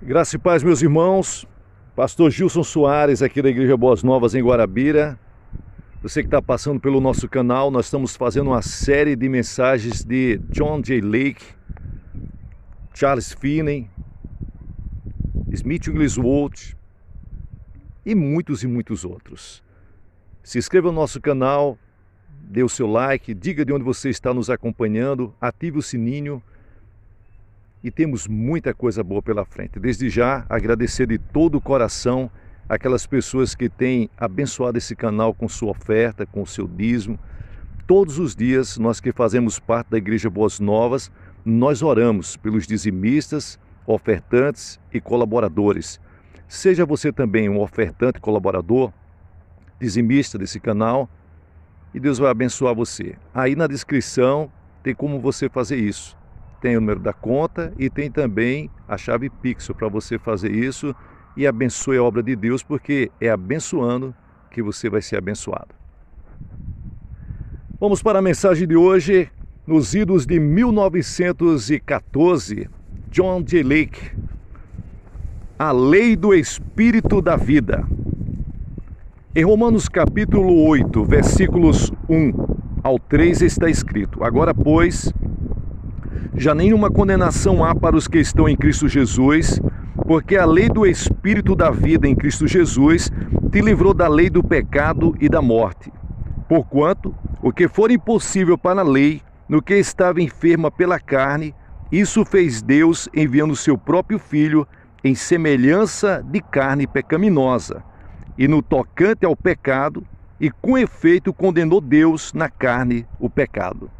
Graça e paz, meus irmãos. Pastor Gilson Soares, aqui da Igreja Boas Novas, em Guarabira. Você que está passando pelo nosso canal, nós estamos fazendo uma série de mensagens de John J. Lake, Charles Finney, Smith Wigglesworth e muitos outros. Se inscreva no nosso canal, dê o seu like, diga de onde você está nos acompanhando, ative o sininho. E temos muita coisa boa pela frente. Desde já, agradecer de todo o coração aquelas pessoas que têm abençoado esse canal com sua oferta, com o seu dízimo. Todos os dias, nós que fazemos parte da Igreja Boas Novas, nós oramos pelos dizimistas, ofertantes e colaboradores. Seja você também um ofertante, colaborador, dizimista desse canal, e Deus vai abençoar você. Aí na descrição tem como você fazer isso. Tem o número da conta e tem também a chave Pix para você fazer isso e abençoe a obra de Deus, porque é abençoando que você vai ser abençoado. Vamos para a mensagem de hoje, nos idos de 1914, John J. Lake, a lei do Espírito da vida. Em Romanos capítulo 8, versículos 1 ao 3 está escrito: Agora, pois, já nenhuma condenação há para os que estão em Cristo Jesus, porque a lei do Espírito da vida em Cristo Jesus te livrou da lei do pecado e da morte. Porquanto, o que for impossível para a lei, no que estava enferma pela carne, isso fez Deus enviando seu próprio Filho em semelhança de carne pecaminosa, e no tocante ao pecado, e com efeito condenou Deus na carne o pecado.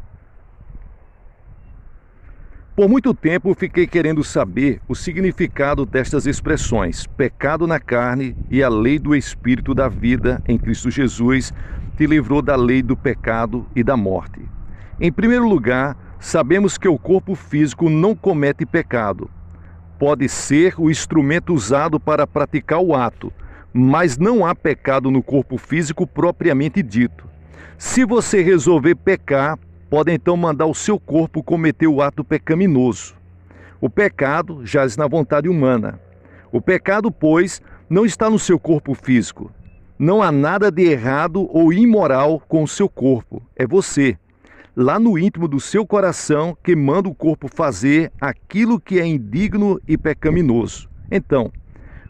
Por muito tempo fiquei querendo saber o significado destas expressões, pecado na carne e a lei do Espírito da vida em Cristo Jesus te livrou da lei do pecado e da morte. Em primeiro lugar, sabemos que o corpo físico não comete pecado. Pode ser o instrumento usado para praticar o ato, mas não há pecado no corpo físico propriamente dito. Se você resolver pecar, pode então mandar o seu corpo cometer o ato pecaminoso. O pecado jaz na vontade humana. O pecado, pois, não está no seu corpo físico. Não há nada de errado ou imoral com o seu corpo. É você, lá no íntimo do seu coração, que manda o corpo fazer aquilo que é indigno e pecaminoso. Então,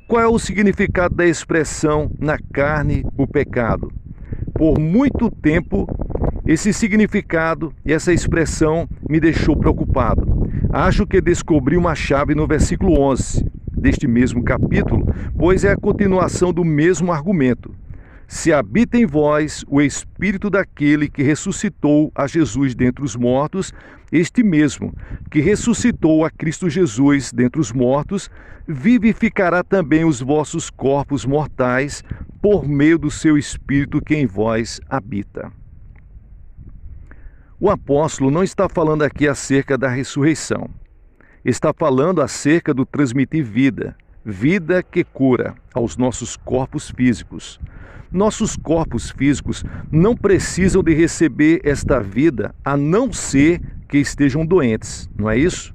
qual é o significado da expressão na carne o pecado? Por muito tempo, esse significado e essa expressão me deixou preocupado. Acho que descobri uma chave no versículo 11 deste mesmo capítulo, pois é a continuação do mesmo argumento. Se habita em vós o Espírito daquele que ressuscitou a Jesus dentre os mortos, este mesmo, que ressuscitou a Cristo Jesus dentre os mortos, vivificará também os vossos corpos mortais por meio do seu Espírito que em vós habita. O apóstolo não está falando aqui acerca da ressurreição. Está falando acerca do transmitir vida, vida que cura aos nossos corpos físicos. Nossos corpos físicos não precisam de receber esta vida a não ser que estejam doentes, não é isso?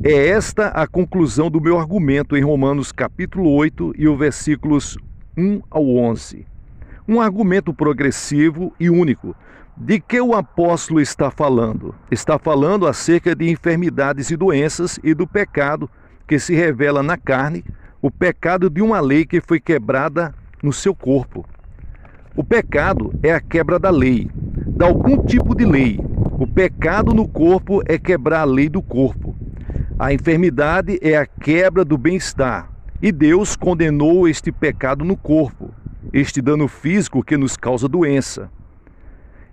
É esta a conclusão do meu argumento em Romanos capítulo 8 e os versículos 1 ao 11. Um argumento progressivo e único. De que o apóstolo está falando? Está falando acerca de enfermidades e doenças e do pecado que se revela na carne, o pecado de uma lei que foi quebrada no seu corpo. O pecado é a quebra da lei, de algum tipo de lei. O pecado no corpo é quebrar a lei do corpo. A enfermidade é a quebra do bem-estar. E Deus condenou este pecado no corpo, este dano físico que nos causa doença.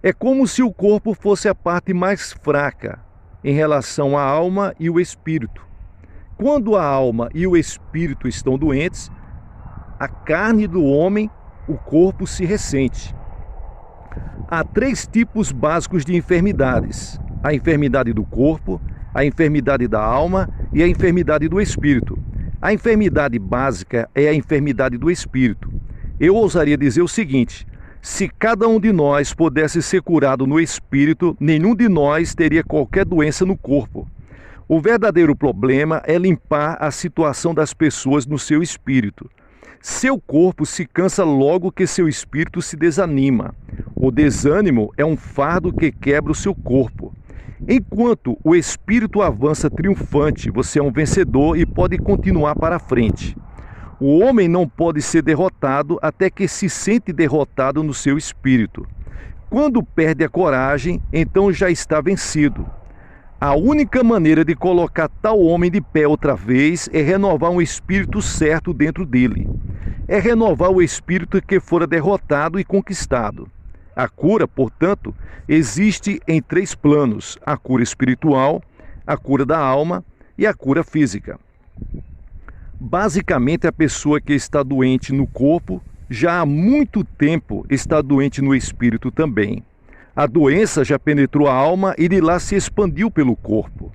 É como se o corpo fosse a parte mais fraca em relação à alma e o espírito. Quando a alma e o espírito estão doentes, a carne do homem, o corpo se ressente. Há 3 tipos básicos de enfermidades: a enfermidade do corpo, a enfermidade da alma e a enfermidade do espírito. A enfermidade básica é a enfermidade do espírito. Eu ousaria dizer o seguinte: se cada um de nós pudesse ser curado no espírito, nenhum de nós teria qualquer doença no corpo. O verdadeiro problema é limpar a situação das pessoas no seu espírito. Seu corpo se cansa logo que seu espírito se desanima. O desânimo é um fardo que quebra o seu corpo. Enquanto o espírito avança triunfante, você é um vencedor e pode continuar para frente. O homem não pode ser derrotado até que se sente derrotado no seu espírito. Quando perde a coragem, então já está vencido. A única maneira de colocar tal homem de pé outra vez é renovar um espírito certo dentro dele. É renovar o espírito que fora derrotado e conquistado. A cura, portanto, existe em 3 planos: a cura espiritual, a cura da alma e a cura física. Basicamente, a pessoa que está doente no corpo já há muito tempo está doente no espírito também. A doença já penetrou a alma e de lá se expandiu pelo corpo.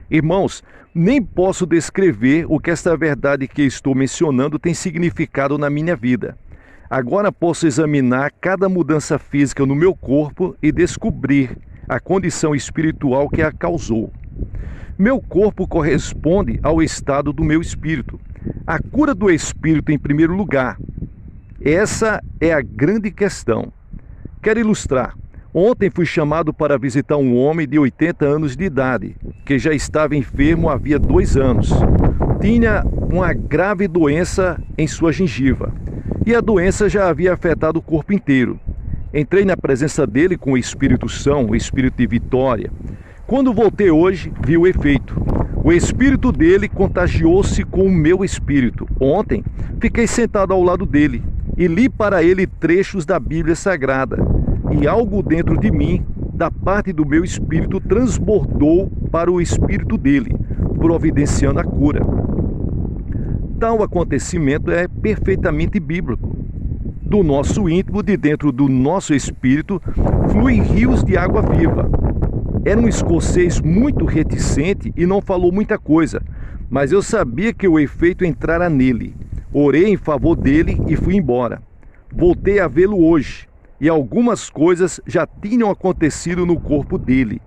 Irmãos, nem posso descrever o que esta verdade que estou mencionando tem significado na minha vida. Agora posso examinar cada mudança física no meu corpo e descobrir a condição espiritual que a causou. Meu corpo corresponde ao estado do meu espírito. A cura do espírito em primeiro lugar. Essa é a grande questão. Quero ilustrar. Ontem fui chamado para visitar um homem de 80 anos de idade, que já estava enfermo havia 2 anos. Tinha uma grave doença em sua gengiva, e a doença já havia afetado o corpo inteiro. Entrei na presença dele com o espírito são, o espírito de vitória. Quando voltei hoje, vi o efeito. O espírito dele contagiou-se com o meu espírito. Ontem, fiquei sentado ao lado dele e li para ele trechos da Bíblia Sagrada. E algo dentro de mim, da parte do meu espírito, transbordou para o espírito dele, providenciando a cura. Tal acontecimento é perfeitamente bíblico. Do nosso íntimo, de dentro do nosso espírito, fluem rios de água viva. Era um escocês muito reticente e não falou muita coisa, mas eu sabia que o efeito entrara nele. Orei em favor dele e fui embora. Voltei a vê-lo hoje. E algumas coisas já tinham acontecido no corpo dele.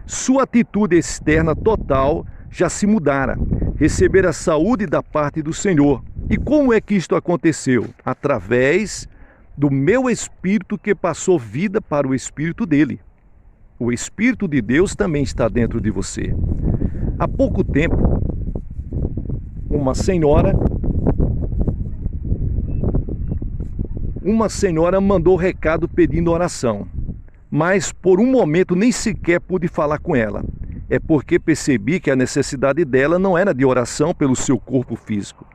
Sua atitude externa total já se mudara, recebera saúde da parte do Senhor. E como é que isto aconteceu? Através do meu espírito que passou vida para o espírito dele. O Espírito de Deus também está dentro de você. Há pouco tempo, uma senhora mandou recado pedindo oração, mas por um momento nem sequer pude falar com ela. É porque percebi que a necessidade dela não era de oração pelo seu corpo físico.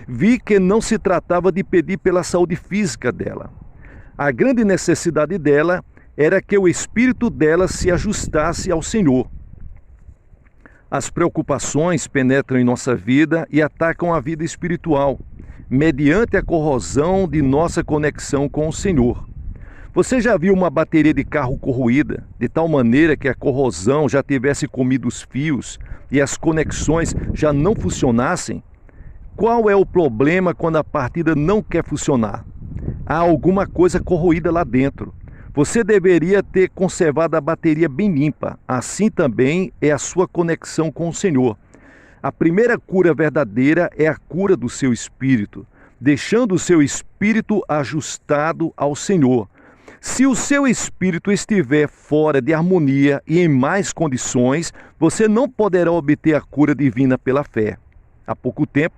Vi que não se tratava de pedir pela saúde física dela. A grande necessidade dela era que o espírito dela se ajustasse ao Senhor. As preocupações penetram em nossa vida e atacam a vida espiritual, mediante a corrosão de nossa conexão com o Senhor. Você já viu uma bateria de carro corroída, de tal maneira que a corrosão já tivesse comido os fios e as conexões já não funcionassem? Qual é o problema quando a partida não quer funcionar? Há alguma coisa corroída lá dentro. Você deveria ter conservado a bateria bem limpa. Assim também é a sua conexão com o Senhor. A primeira cura verdadeira é a cura do seu espírito, deixando o seu espírito ajustado ao Senhor. Se o seu espírito estiver fora de harmonia e em más condições, você não poderá obter a cura divina pela fé. Há pouco tempo,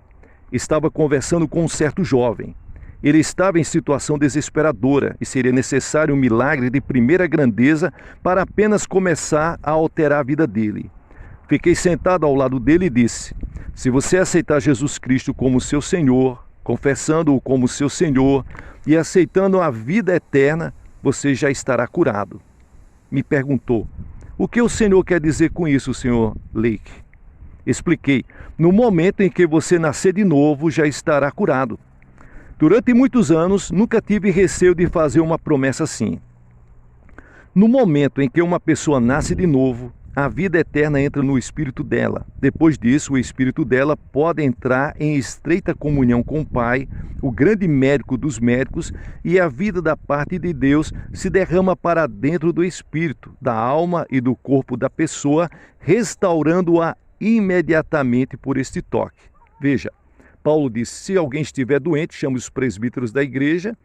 estava conversando com um certo jovem. Ele estava em situação desesperadora e seria necessário um milagre de primeira grandeza para apenas começar a alterar a vida dele. Fiquei sentado ao lado dele e disse: se você aceitar Jesus Cristo como seu Senhor, confessando-o como seu Senhor e aceitando a vida eterna, você já estará curado. Me perguntou: o que o Senhor quer dizer com isso, Sr. Lake? Expliquei: no momento em que você nascer de novo, já estará curado. Durante muitos anos, nunca tive receio de fazer uma promessa assim. No momento em que uma pessoa nasce de novo, a vida eterna entra no espírito dela. Depois disso, o espírito dela pode entrar em estreita comunhão com o Pai, o grande médico dos médicos, e a vida da parte de Deus se derrama para dentro do espírito, da alma e do corpo da pessoa, restaurando-a imediatamente por este toque. Veja, Paulo disse, se alguém estiver doente, chame os presbíteros da igreja,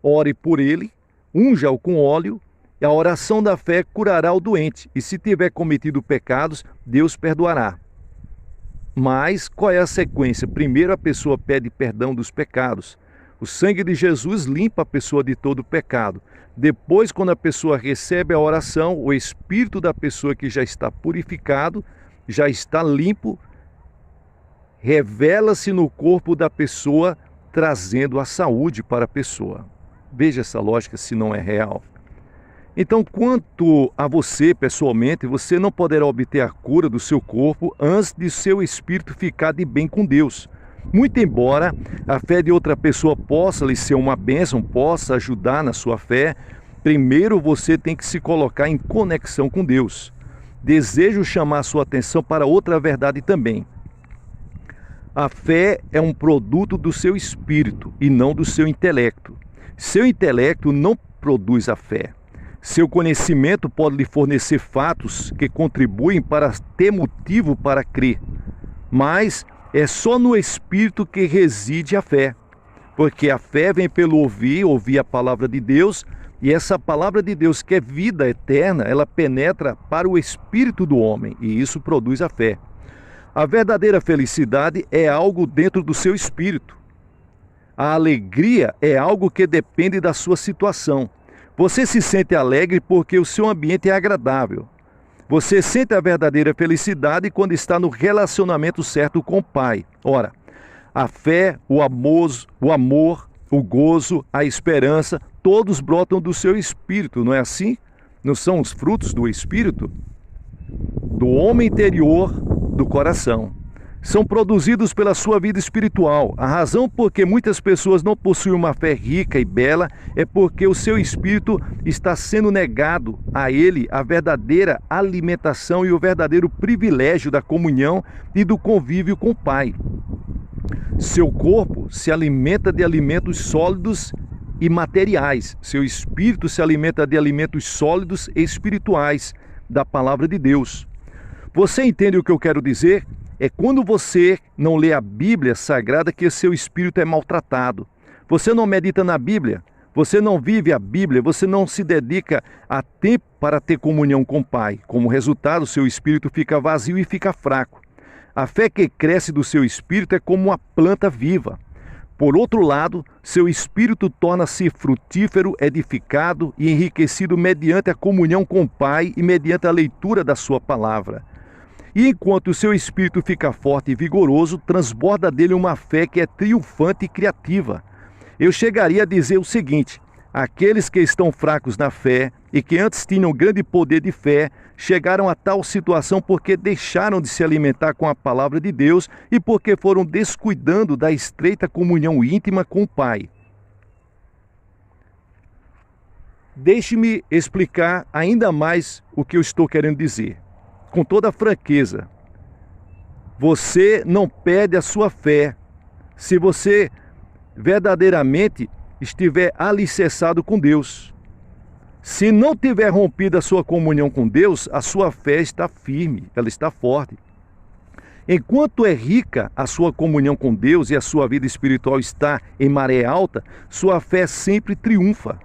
ore por ele, unja-o com óleo, e a oração da fé curará o doente, e se tiver cometido pecados, Deus perdoará. Mas qual é a sequência? Primeiro a pessoa pede perdão dos pecados. O sangue de Jesus limpa a pessoa de todo pecado. Depois, quando a pessoa recebe a oração, o espírito da pessoa que já está purificado, já está limpo, revela-se no corpo da pessoa, trazendo a saúde para a pessoa. Veja essa lógica se não é real. Então, quanto a você, pessoalmente, você não poderá obter a cura do seu corpo antes de seu espírito ficar de bem com Deus. Muito embora a fé de outra pessoa possa lhe ser uma bênção, possa ajudar na sua fé, primeiro você tem que se colocar em conexão com Deus. Desejo chamar a sua atenção para outra verdade também. A fé é um produto do seu espírito e não do seu intelecto. Seu intelecto não produz a fé. Seu conhecimento pode lhe fornecer fatos que contribuem para ter motivo para crer. Mas é só no Espírito que reside a fé. Porque a fé vem pelo ouvir a palavra de Deus, e essa palavra de Deus, que é vida eterna, ela penetra para o espírito do homem, e isso produz a fé. A verdadeira felicidade é algo dentro do seu espírito. A alegria é algo que depende da sua situação. Você se sente alegre porque o seu ambiente é agradável. Você sente a verdadeira felicidade quando está no relacionamento certo com o Pai. Ora, a fé, o amor, o gozo, a esperança, todos brotam do seu espírito, não é assim? Não são os frutos do espírito? Do homem interior, do coração. São produzidos pela sua vida espiritual. A razão por que muitas pessoas não possuem uma fé rica e bela é porque o seu espírito está sendo negado a ele a verdadeira alimentação e o verdadeiro privilégio da comunhão e do convívio com o Pai. Seu corpo se alimenta de alimentos sólidos e materiais. Seu espírito se alimenta de alimentos sólidos e espirituais da palavra de Deus. Você entende o que eu quero dizer? É quando você não lê a Bíblia Sagrada que seu espírito é maltratado. Você não medita na Bíblia, você não vive a Bíblia, você não se dedica a tempo para ter comunhão com o Pai. Como resultado, seu espírito fica vazio e fica fraco. A fé que cresce do seu espírito é como uma planta viva. Por outro lado, seu espírito torna-se frutífero, edificado e enriquecido mediante a comunhão com o Pai e mediante a leitura da sua palavra. E enquanto o seu espírito fica forte e vigoroso, transborda dele uma fé que é triunfante e criativa. Eu chegaria a dizer o seguinte: aqueles que estão fracos na fé e que antes tinham grande poder de fé, chegaram a tal situação porque deixaram de se alimentar com a palavra de Deus e porque foram descuidando da estreita comunhão íntima com o Pai. Deixe-me explicar ainda mais o que eu estou querendo dizer. Com toda franqueza, você não perde a sua fé se você verdadeiramente estiver alicerçado com Deus. Se não tiver rompido a sua comunhão com Deus, a sua fé está firme, ela está forte. Enquanto é rica a sua comunhão com Deus e a sua vida espiritual está em maré alta, sua fé sempre triunfa.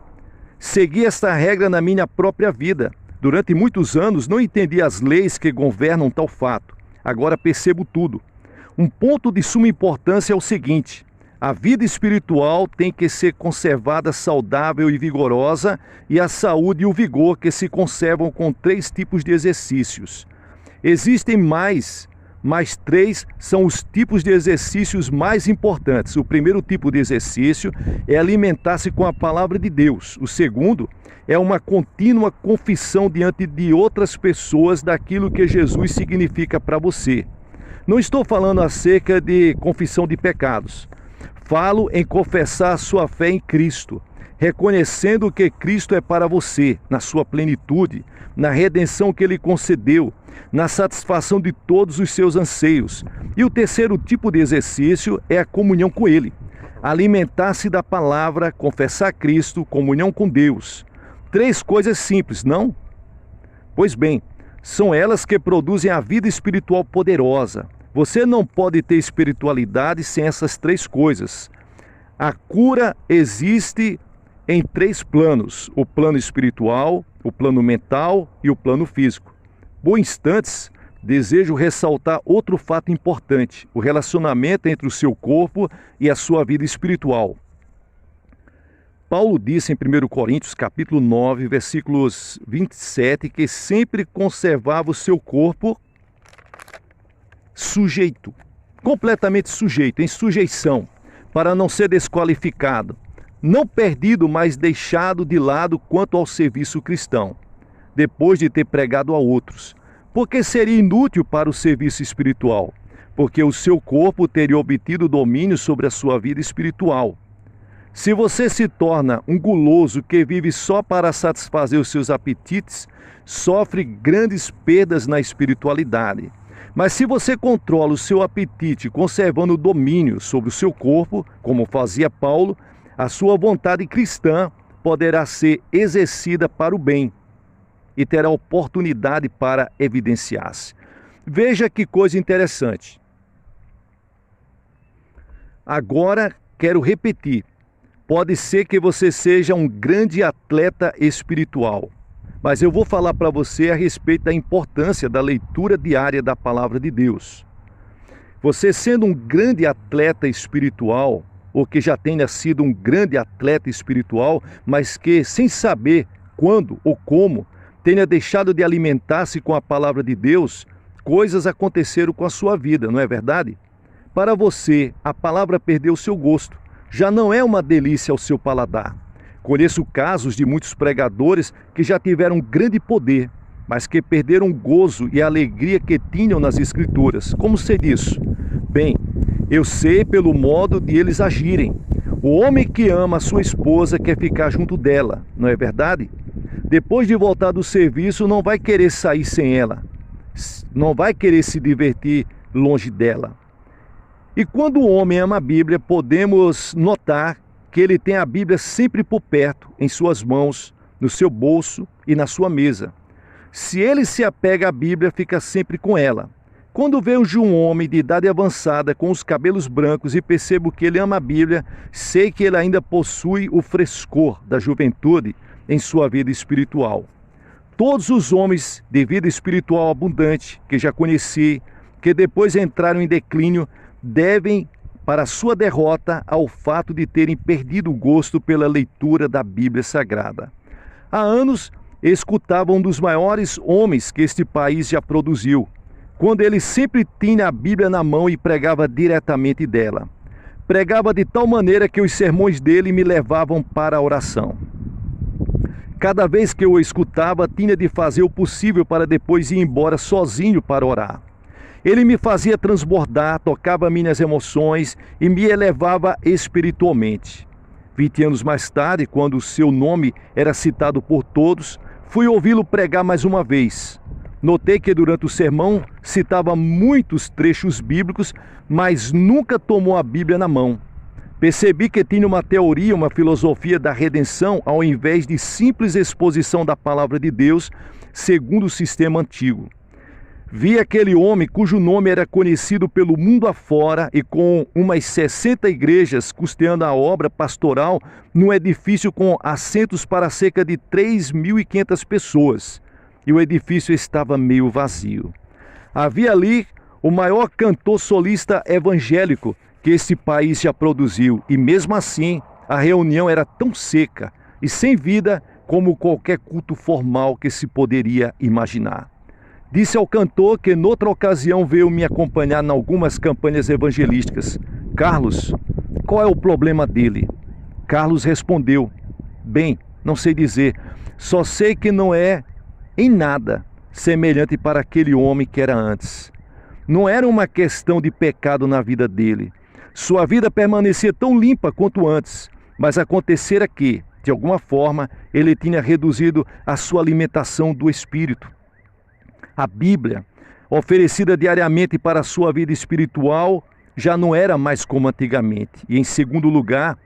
Segui esta regra na minha própria vida. Durante muitos anos não entendi as leis que governam tal fato. Agora percebo tudo. Um ponto de suma importância é o seguinte: a vida espiritual tem que ser conservada saudável e vigorosa, e a saúde e o vigor que se conservam com 3 tipos de exercícios. Existem mais 3 são os tipos de exercícios mais importantes. O primeiro tipo de exercício é alimentar-se com a palavra de Deus. O segundo é uma contínua confissão diante de outras pessoas daquilo que Jesus significa para você. Não estou falando acerca de confissão de pecados. Falo em confessar a sua fé em Cristo, reconhecendo que Cristo é para você, na sua plenitude, na redenção que Ele concedeu, na satisfação de todos os seus anseios. E o terceiro tipo de exercício é a comunhão com Ele. Alimentar-se da palavra, confessar Cristo, comunhão com Deus. 3 coisas simples, não? Pois bem, São elas que produzem a vida espiritual poderosa. Você não pode ter espiritualidade sem essas três coisas. A cura existe em três planos: o plano espiritual, o plano mental e o plano físico. Por instantes, desejo ressaltar outro fato importante: o relacionamento entre o seu corpo e a sua vida espiritual. Paulo disse em 1 Coríntios, capítulo 9, versículos 27, que sempre conservava o seu corpo sujeito, completamente sujeito, em sujeição, para não ser desqualificado, não perdido, mas deixado de lado quanto ao serviço cristão, depois de ter pregado a outros, porque seria inútil para o serviço espiritual, porque o seu corpo teria obtido domínio sobre a sua vida espiritual. Se você se torna um guloso que vive só para satisfazer os seus apetites, sofre grandes perdas na espiritualidade. Mas se você controla o seu apetite conservando o domínio sobre o seu corpo, como fazia Paulo, a sua vontade cristã poderá ser exercida para o bem e terá oportunidade para evidenciar-se. Veja que coisa interessante. Agora quero repetir. Pode ser que você seja um grande atleta espiritual, mas eu vou falar para você a respeito da importância da leitura diária da Palavra de Deus. Você sendo um grande atleta espiritual, ou que já tenha sido um grande atleta espiritual, mas que sem saber quando ou como, tenha deixado de alimentar-se com a Palavra de Deus, coisas aconteceram com a sua vida, não é verdade? Para você, a palavra perdeu o seu gosto. Já não é uma delícia ao seu paladar. Conheço casos de muitos pregadores que já tiveram grande poder, mas que perderam o gozo e a alegria que tinham nas Escrituras. Como sei disso? Bem, eu sei pelo modo de eles agirem. O homem que ama a sua esposa quer ficar junto dela, não é verdade? Depois de voltar do serviço, não vai querer sair sem ela. Não vai querer se divertir longe dela. E quando o homem ama a Bíblia, podemos notar que ele tem a Bíblia sempre por perto, em suas mãos, no seu bolso e na sua mesa. Se ele se apega à Bíblia, fica sempre com ela. Quando vejo um homem de idade avançada, com os cabelos brancos, e percebo que ele ama a Bíblia, sei que ele ainda possui o frescor da juventude em sua vida espiritual. Todos os homens de vida espiritual abundante que já conheci, que depois entraram em declínio, devem para sua derrota ao fato de terem perdido o gosto pela leitura da Bíblia Sagrada. Há anos escutava um dos maiores homens que este país já produziu, quando ele sempre tinha a Bíblia na mão e pregava diretamente dela. Pregava de tal maneira que os sermões dele me levavam para a oração. Cada vez que eu o escutava, tinha de fazer o possível para depois ir embora sozinho para orar. Ele me fazia transbordar, tocava minhas emoções e me elevava espiritualmente. 20 anos mais tarde, quando o seu nome era citado por todos, fui ouvi-lo pregar mais uma vez. Notei que durante o sermão citava muitos trechos bíblicos, mas nunca tomou a Bíblia na mão. Percebi que tinha uma teoria, uma filosofia da redenção, ao invés de simples exposição da palavra de Deus, segundo o sistema antigo. Vi aquele homem cujo nome era conhecido pelo mundo afora e com umas 60 igrejas custeando a obra pastoral num edifício com assentos para cerca de 3.500 pessoas. E o edifício estava meio vazio. Havia ali o maior cantor solista evangélico que esse país já produziu, e mesmo assim a reunião era tão seca e sem vida como qualquer culto formal que se poderia imaginar. Disse ao cantor que noutra ocasião veio me acompanhar em algumas campanhas evangelísticas: Carlos, qual é o problema dele? Carlos respondeu: bem, não sei dizer, só sei que não é em nada semelhante para aquele homem que era antes. Não era uma questão de pecado na vida dele. Sua vida permanecia tão limpa quanto antes, mas acontecera que, de alguma forma, ele tinha reduzido a sua alimentação do espírito. A Bíblia, oferecida diariamente para a sua vida espiritual, já não era mais como antigamente. E em segundo lugar,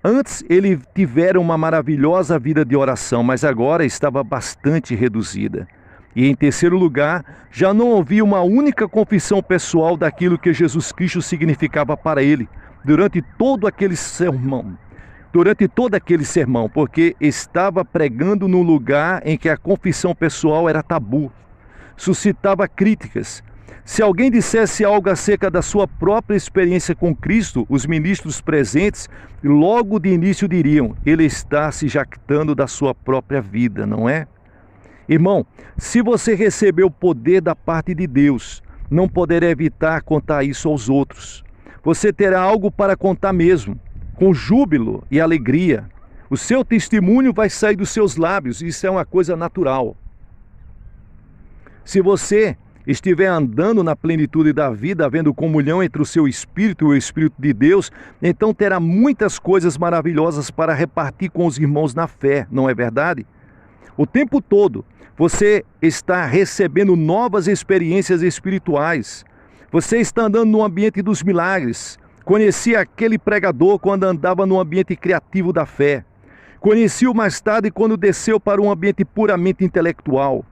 antes ele tivera uma maravilhosa vida de oração, mas agora estava bastante reduzida. E em terceiro lugar, já não havia uma única confissão pessoal daquilo que Jesus Cristo significava para ele durante todo aquele sermão. Porque estava pregando num lugar em que a confissão pessoal era tabu, suscitava críticas. Se alguém dissesse algo acerca da sua própria experiência com Cristo, os ministros presentes logo de início diriam: ele está se jactando da sua própria vida, não é? Irmão, se você recebeu o poder da parte de Deus, não poderá evitar contar isso aos outros. Você terá algo para contar mesmo, com júbilo e alegria. O seu testemunho vai sair dos seus lábios, isso é uma coisa natural. Se você estiver andando na plenitude da vida, havendo comunhão entre o seu espírito e o Espírito de Deus, então terá muitas coisas maravilhosas para repartir com os irmãos na fé, não é verdade? O tempo todo você está recebendo novas experiências espirituais. Você está andando no ambiente dos milagres. Conheci aquele pregador quando andava no ambiente criativo da fé. Conheci-o mais tarde quando desceu para um ambiente puramente intelectual.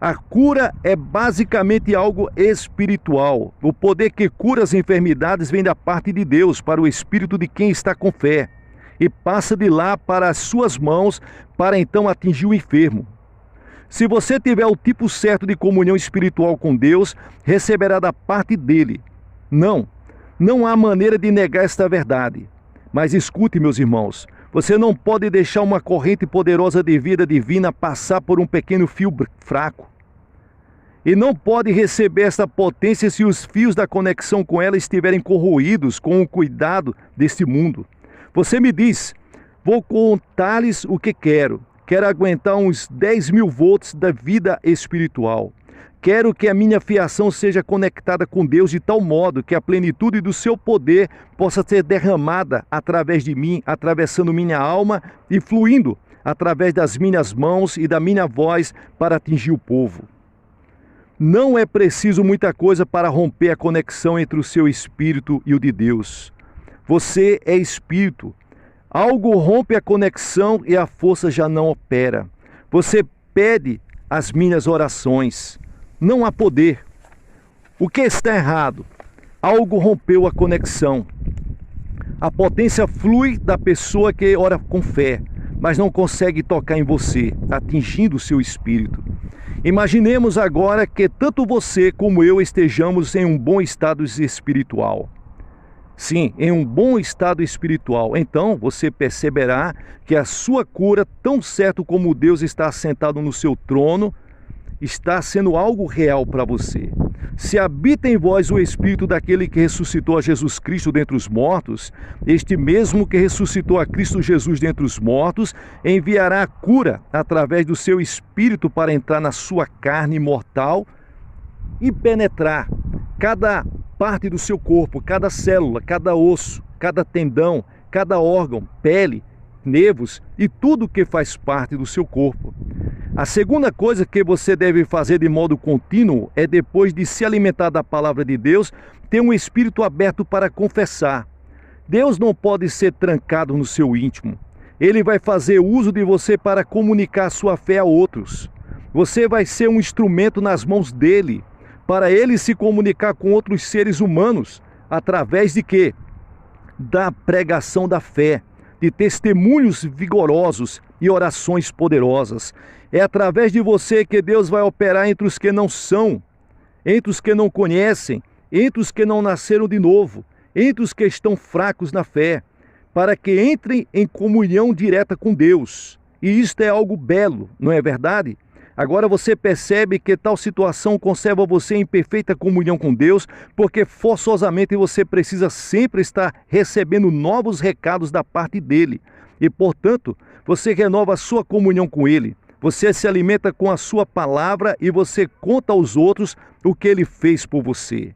A cura é basicamente algo espiritual. O poder que cura as enfermidades vem da parte de Deus para o espírito de quem está com fé e passa de lá para as suas mãos para então atingir o enfermo. Se você tiver o tipo certo de comunhão espiritual com Deus, receberá da parte dele. Não há maneira de negar esta verdade. Mas escute, meus irmãos, você não pode deixar uma corrente poderosa de vida divina passar por um pequeno fio fraco. E não pode receber esta potência se os fios da conexão com ela estiverem corroídos com o cuidado deste mundo. Você me diz: vou contar-lhes o que quero. Quero aguentar uns 10.000 volts da vida espiritual. Quero que a minha fiação seja conectada com Deus de tal modo que a plenitude do seu poder possa ser derramada através de mim, atravessando minha alma e fluindo através das minhas mãos e da minha voz para atingir o povo. Não é preciso muita coisa para romper a conexão entre o seu espírito e o de Deus. Você é espírito. Algo rompe a conexão e a força já não opera. Você pede as minhas orações. Não há poder. O que está errado? Algo rompeu a conexão. A potência flui da pessoa que ora com fé, mas não consegue tocar em você, atingindo o seu espírito. Imaginemos agora que tanto você como eu estejamos em um bom estado espiritual. Sim, em um bom estado espiritual. Então você perceberá que a sua cura, tão certo como Deus está assentado no seu trono, está sendo algo real para você. Se habita em vós o Espírito daquele que ressuscitou a Jesus Cristo dentre os mortos, este mesmo que ressuscitou a Cristo Jesus dentre os mortos, enviará a cura através do seu Espírito para entrar na sua carne mortal e penetrar cada parte do seu corpo, cada célula, cada osso, cada tendão, cada órgão, pele, nervos e tudo que faz parte do seu corpo. A segunda coisa que você deve fazer de modo contínuo é, depois de se alimentar da palavra de Deus, ter um espírito aberto para confessar. Deus não pode ser trancado no seu íntimo. Ele vai fazer uso de você para comunicar sua fé a outros. Você vai ser um instrumento nas mãos dele, para ele se comunicar com outros seres humanos, através de quê? Da pregação da fé, de testemunhos vigorosos e orações poderosas. É através de você que Deus vai operar entre os que não são, entre os que não conhecem, entre os que não nasceram de novo, entre os que estão fracos na fé, para que entrem em comunhão direta com Deus. E isto é algo belo, não é verdade? Agora você percebe que tal situação conserva você em perfeita comunhão com Deus, porque forçosamente você precisa sempre estar recebendo novos recados da parte dele. E, portanto, você renova a sua comunhão com ele. Você se alimenta com a sua palavra e você conta aos outros o que ele fez por você.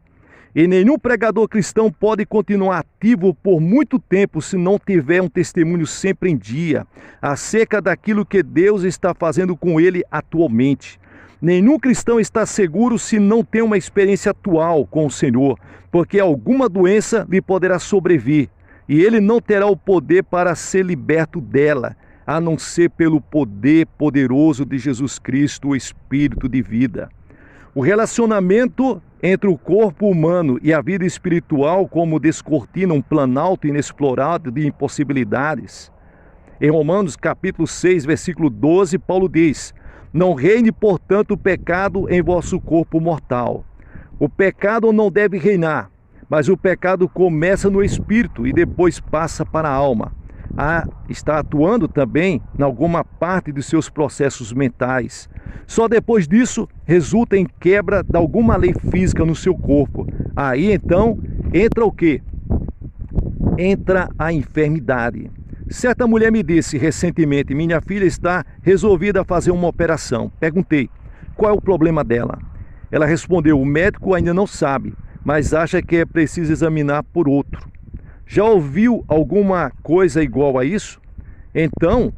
E nenhum pregador cristão pode continuar ativo por muito tempo se não tiver um testemunho sempre em dia acerca daquilo que Deus está fazendo com ele atualmente. Nenhum cristão está seguro se não tem uma experiência atual com o Senhor, porque alguma doença lhe poderá sobrevir e ele não terá o poder para ser liberto dela. a não ser pelo poder poderoso de Jesus Cristo, o Espírito de vida. O relacionamento entre o corpo humano e a vida espiritual como descortina um planalto inexplorado de impossibilidades. Em Romanos capítulo 6, versículo 12, Paulo diz: não reine, portanto, o pecado em vosso corpo mortal. O pecado não deve reinar, mas o pecado começa no espírito e depois passa para a alma. Está atuando também em alguma parte dos seus processos mentais. Só depois disso resulta em quebra de alguma lei física no seu corpo. Aí então entra o quê? Entra a enfermidade. Certa mulher me disse recentemente: minha filha está resolvida a fazer uma operação. Perguntei: qual é o problema dela? Ela respondeu: o médico ainda não sabe, mas acha que é preciso examinar por outro. Já ouviu alguma coisa igual a isso? Então,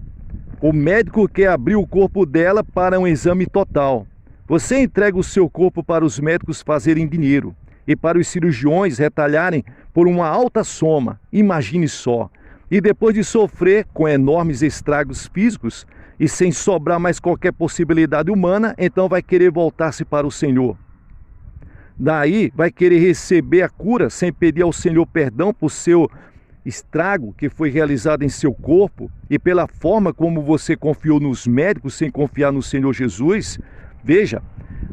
o médico quer abrir o corpo dela para um exame total. Você entrega o seu corpo para os médicos fazerem dinheiro e para os cirurgiões retalharem por uma alta soma. Imagine só. E depois de sofrer com enormes estragos físicos e sem sobrar mais qualquer possibilidade humana, então vai querer voltar-se para o Senhor. Daí vai querer receber a cura sem pedir ao Senhor perdão por seu estrago que foi realizado em seu corpo e pela forma como você confiou nos médicos sem confiar no Senhor Jesus. Veja,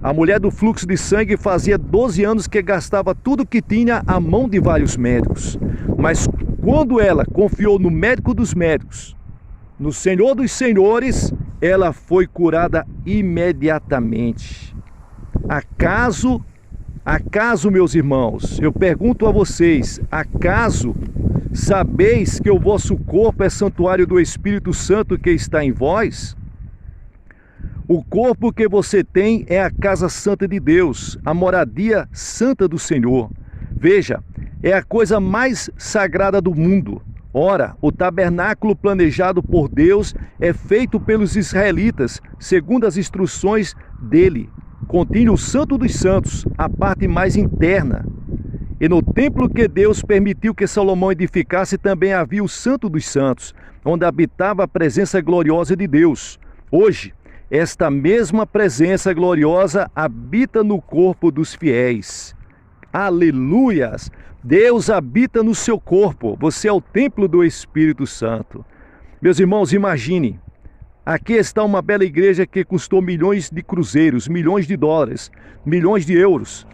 a mulher do fluxo de sangue fazia 12 anos que gastava tudo que tinha à mão de vários médicos. Mas quando ela confiou no médico dos médicos, no Senhor dos senhores, ela foi curada imediatamente. Acaso, meus irmãos, eu pergunto a vocês, acaso sabeis que o vosso corpo é santuário do Espírito Santo que está em vós? O corpo que você tem é a casa santa de Deus, a moradia santa do Senhor. Veja, é a coisa mais sagrada do mundo. Ora, o tabernáculo planejado por Deus é feito pelos israelitas, segundo as instruções dele. Continha o Santo dos Santos, a parte mais interna. E no templo que Deus permitiu que Salomão edificasse também havia o Santo dos Santos, onde habitava a presença gloriosa de Deus. Hoje, esta mesma presença gloriosa habita no corpo dos fiéis. Aleluias! Deus habita no seu corpo. Você é o templo do Espírito Santo. Meus irmãos, imagine. Aqui está uma bela igreja que custou milhões de cruzeiros, milhões de dólares, milhões de euros.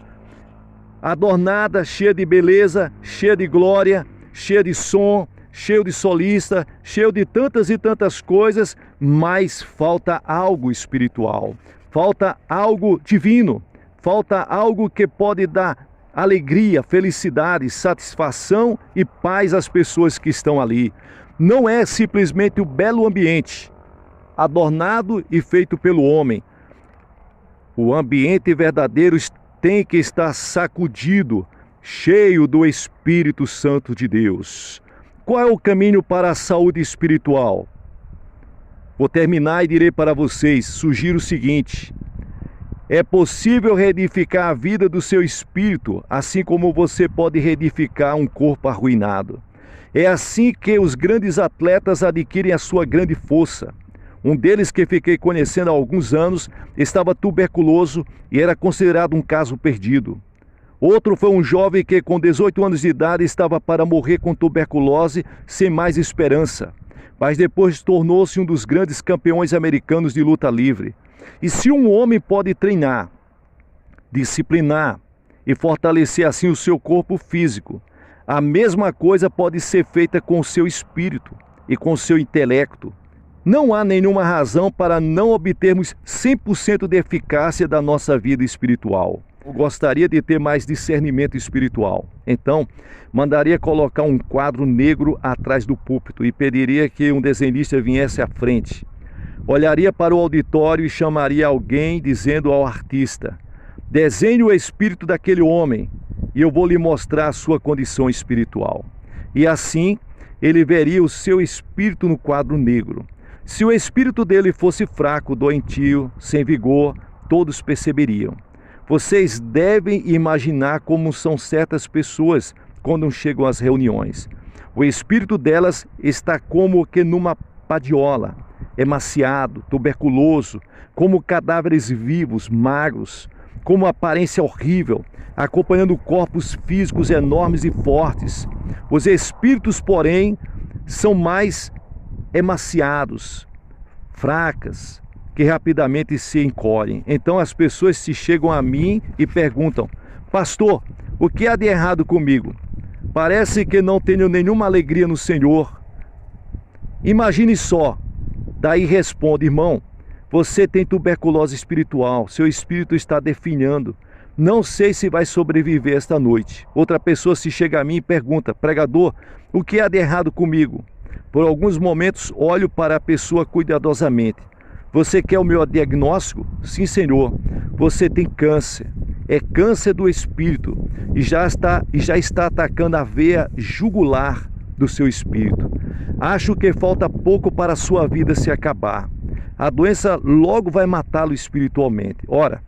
Adornada, cheia de beleza, cheia de glória, cheia de som, cheio de solista, cheio de tantas e tantas coisas, mas falta algo espiritual. Falta algo divino. Falta algo que pode dar alegria, felicidade, satisfação e paz às pessoas que estão ali. Não é simplesmente o belo ambiente, adornado e feito pelo homem. O ambiente verdadeiro tem que estar sacudido, cheio do Espírito Santo de Deus. Qual é o caminho para a saúde espiritual? Vou terminar e direi para vocês, sugiro o seguinte: é possível reedificar a vida do seu espírito, assim como você pode reedificar um corpo arruinado. É assim que os grandes atletas adquirem a sua grande força. Um deles, que fiquei conhecendo há alguns anos, estava tuberculoso e era considerado um caso perdido. Outro foi um jovem que, com 18 anos de idade, estava para morrer com tuberculose, sem mais esperança. Mas depois tornou-se um dos grandes campeões americanos de luta livre. E se um homem pode treinar, disciplinar e fortalecer assim o seu corpo físico, a mesma coisa pode ser feita com o seu espírito e com o seu intelecto. Não há nenhuma razão para não obtermos 100% de eficácia da nossa vida espiritual. Eu gostaria de ter mais discernimento espiritual. Então, mandaria colocar um quadro negro atrás do púlpito e pediria que um desenhista viesse à frente. Olharia para o auditório e chamaria alguém, dizendo ao artista: desenhe o espírito daquele homem e eu vou lhe mostrar a sua condição espiritual. E assim, ele veria o seu espírito no quadro negro. Se o espírito dele fosse fraco, doentio, sem vigor, todos perceberiam. Vocês devem imaginar como são certas pessoas quando chegam às reuniões. O espírito delas está como que numa padiola, emaciado, tuberculoso, como cadáveres vivos, magros, como aparência horrível, acompanhando corpos físicos enormes e fortes. Os espíritos, porém, são mais emaciados, fracas, que rapidamente se encolhem. Então as pessoas se chegam a mim e perguntam: pastor, o que há de errado comigo? Parece que não tenho nenhuma alegria no Senhor. Imagine só. Daí responde: irmão, você tem tuberculose espiritual, seu espírito está definhando. Não sei se vai sobreviver esta noite. Outra pessoa se chega a mim e pergunta: pregador, o que há de errado comigo? Por alguns momentos olho para a pessoa cuidadosamente. Você quer o meu diagnóstico? Sim, Senhor. Você tem câncer. É câncer do espírito e já está atacando a veia jugular do seu espírito. Acho que falta pouco para a sua vida se acabar. A doença logo vai matá-lo espiritualmente. Ora,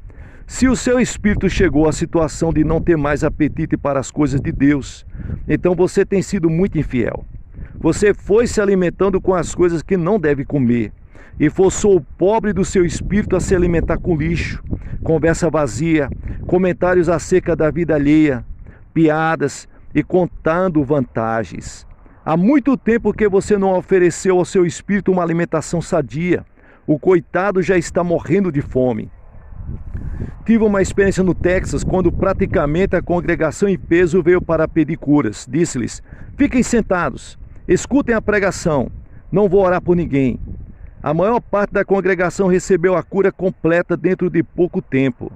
se o seu espírito chegou à situação de não ter mais apetite para as coisas de Deus, então você tem sido muito infiel. Você foi se alimentando com as coisas que não deve comer e forçou o pobre do seu espírito a se alimentar com lixo, conversa vazia, comentários acerca da vida alheia, piadas e contando vantagens. Há muito tempo que você não ofereceu ao seu espírito uma alimentação sadia. O coitado já está morrendo de fome. Tive uma experiência no Texas quando praticamente a congregação em peso veio para pedir curas. Disse-lhes: fiquem sentados, escutem a pregação, não vou orar por ninguém. A maior parte da congregação recebeu a cura completa dentro de pouco tempo.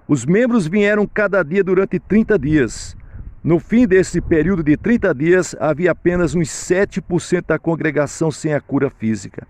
Os membros vieram cada dia durante 30 dias. No fim desse período de 30 dias, havia apenas uns 7% da congregação sem a cura física.